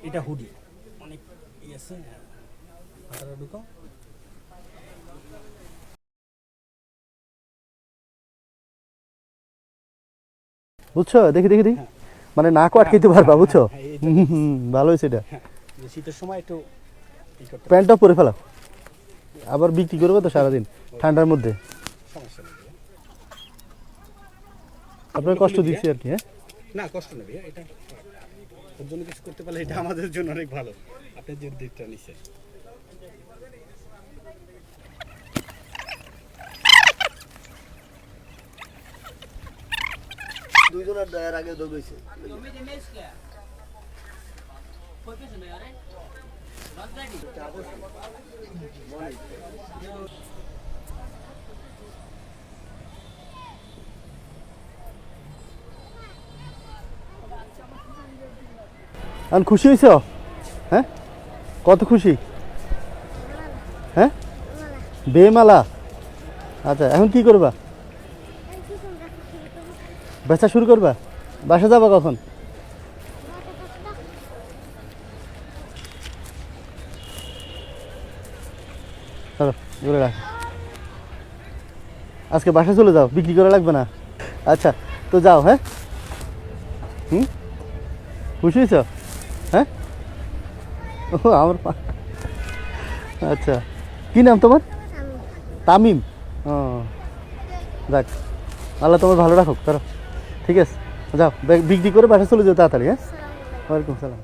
এটা হুডি অনেক আছে হাতাটা ঢুকো। বুঝছো, দেখি দেখি দেখি, মানে নাকও আটকাইতে পারবা, বুঝছো? ভালো হয়েছে এটা। শীতের সময় একটু প্যান্টটা পরে ফেলাও, আবার বিক্রি করবো তো সারাদিন ঠান্ডার মধ্যে। সমস্যা নেই, আপনার কষ্ট দিচ্ছি আর কি। হ্যাঁ, না কষ্ট নেই ভাইয়া, এটা ওর জন্য কিছু করতে পারলে এটা আমাদের জন্য অনেক ভালো। আপনি যে দিকটা নিচ্ছেন দুইজনের দয়ার আগে দৌড়াইছে। এখন খুশি হয়েছ? হ্যাঁ, কত খুশি? হ্যাঁ, বেমালা। আচ্ছা, এখন কি করবা? বেচা শুরু করবা? বাসা যাবা কখন? চলো, ঘুরে রাখ। আজকে বাসা চলে যাও, বিক্রি করা লাগবে না। আচ্ছা, তো যাও। হ্যাঁ, খুশি হয়েছ? হ্যাঁ, ও আমার আচ্ছা, কি নাম তোমার? তামিম। ও, যাক, আল্লাহ তোমার ভালো রাখুক। করো, ঠিক আছে, যাও বিক্রি করে বাসা চলে যাও তাড়াতাড়ি। হ্যাঁ, ওয়ালাইকুম সালাম।